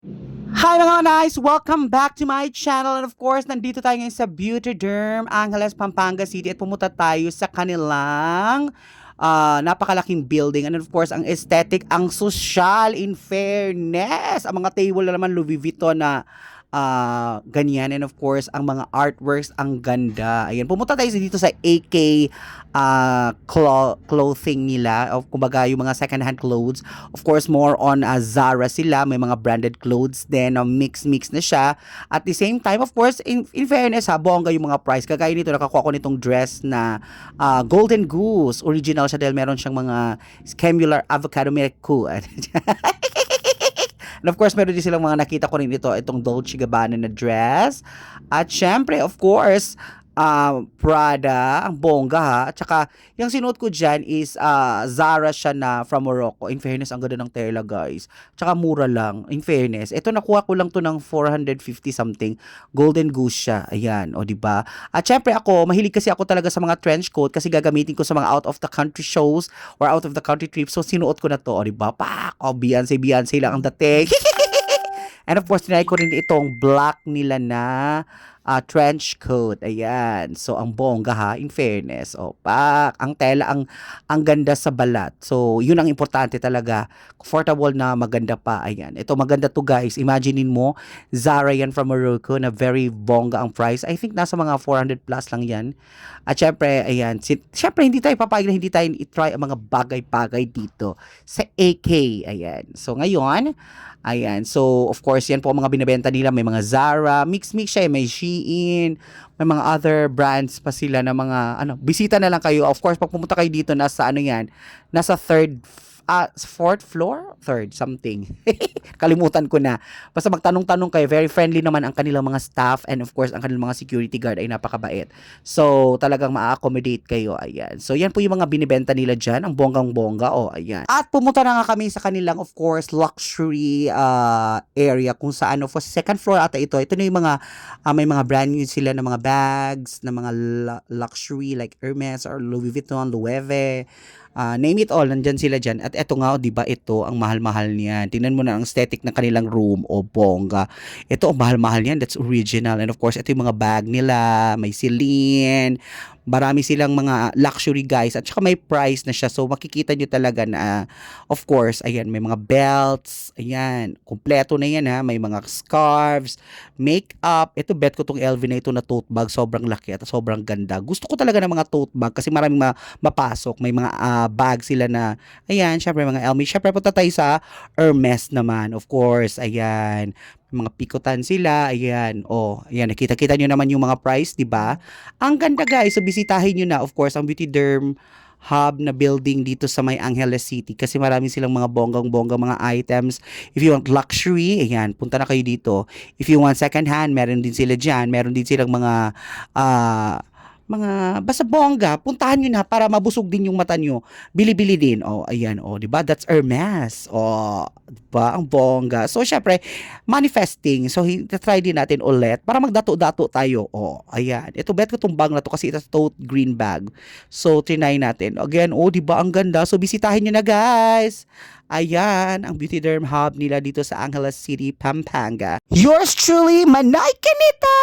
Hi mga nice! Welcome back to my channel. And of course, nandito tayo ngayon sa Beauty Derm, Angeles, Pampanga City. At pumunta tayo sa kanilang napakalaking building. And of course, ang aesthetic, ang social, in fairness. Ang mga table na naman, Louis Vuitton na ganyan. And of course, ang mga artworks, ang ganda. Ayan, pumunta tayo dito sa AK clothing nila. Kumbaga, yung mga second-hand clothes. Of course, more on Zara sila. May mga branded clothes din. Mix-mix na siya. At the same time, of course, in fairness ha, bongga yung mga price. Kagaya nito, nakakuha ko nitong dress na Golden Goose. Original siya dahil meron siyang mga scamular avocado milk. And of course, meron din silang mga nakita ko rin itong Dolce Gabbana na dress. At syempre, of course, Prada, ang bongga ha. At saka, yung sinuot ko dyan is Zara siya na from Morocco. In fairness, ang ganda ng tela guys. At saka mura lang, in fairness. Ito nakuha ko lang to ng 450 something. Golden Goose siya. Ayan, o diba? At syempre ako, mahilig kasi ako talaga sa mga trench coat kasi gagamitin ko sa mga out of the country shows or out of the country trips. So sinuot ko na to, o diba? Pak! O Beyonce lang ang dating. And of course, tinry ko rin itong black nila na trench coat. Ayan. So, ang bongga ha, in fairness. O, pak, ang tela, ang ganda sa balat. So, yun ang importante talaga. Comfortable na maganda pa. Ayan. Ito, maganda to guys. Imaginein mo, Zara yan from Morocco na very bongga ang price. I think nasa mga 400 plus lang yan. At syempre, ayan. Syempre, hindi tayo papayag na hindi tayo i-try ang mga bagay-bagay dito sa AK. Ayan. So, ngayon, ayan. So, of course, yan po ang mga binibenta nila. May mga Zara, mix-mix siya. May Shein, may mga other brands pa sila na mga, bisita na lang kayo. Of course, pag pumunta kayo dito, nasa nasa fourth floor? Third, something. Kalimutan ko na. Basta magtanong-tanong kayo. Very friendly naman ang kanilang mga staff and of course, ang kanilang mga security guard ay napakabait. So, talagang ma-accommodate kayo. Ayan. So, yan po yung mga binibenta nila dyan. Ang bonggang-bongga. Ayan. At pumunta na nga kami sa kanilang, of course, luxury area kung saan, of course, second floor ata ito. Ito na yung mga, may mga brand new sila na mga bags, na mga luxury like Hermes or Louis Vuitton, Loewe. Name it all, nandyan sila dyan. At eto nga, di ba ito, ang mahal-mahal niyan. Tingnan mo na ang aesthetic ng kanilang room, bongga. Ito, ang mahal-mahal niyan, that's original. And of course, ito yung mga bag nila, may Celine, marami silang mga luxury guys, at saka may price na siya. So, makikita nyo talaga na, of course, ayan, may mga belts, ayan, kompleto na yan ha, may mga scarves, makeup. Ito, bet ko tong LV na ito na tote bag, sobrang laki at sobrang ganda. Gusto ko talaga ng mga tote bag kasi maraming mapasok. May mga bag sila na, ayan, syempre mga Elmi. Syempre, punta tayo sa Hermes naman, of course, ayan. Mga pikutan sila, ayan, ayan, nakita-kita nyo naman yung mga price, di ba? Ang ganda guys, so bisitahin nyo na, of course, ang Beauty Derm hub na building dito sa may Angeles City kasi marami silang mga bonggang-bonggang mga items. If you want luxury, ayan, punta na kayo dito. If you want second hand, meron din sila dyan. Meron din silang mga basta bongga, puntahan nyo na para mabusog din yung mata nyo. Bili-bili din. Ayan, diba? That's Hermes. Diba? Ang bongga. So, syempre, manifesting. So, try din natin ulit para magdato-dato tayo. Ayan. Ito, bet ko itong bag na to kasi ito tote green bag. So, trinay natin. Again, diba? Ang ganda. So, bisitahin nyo na, guys. Ayan, ang Beauty Derm Hub nila dito sa Angeles City, Pampanga. Yours truly, Manay Kanita!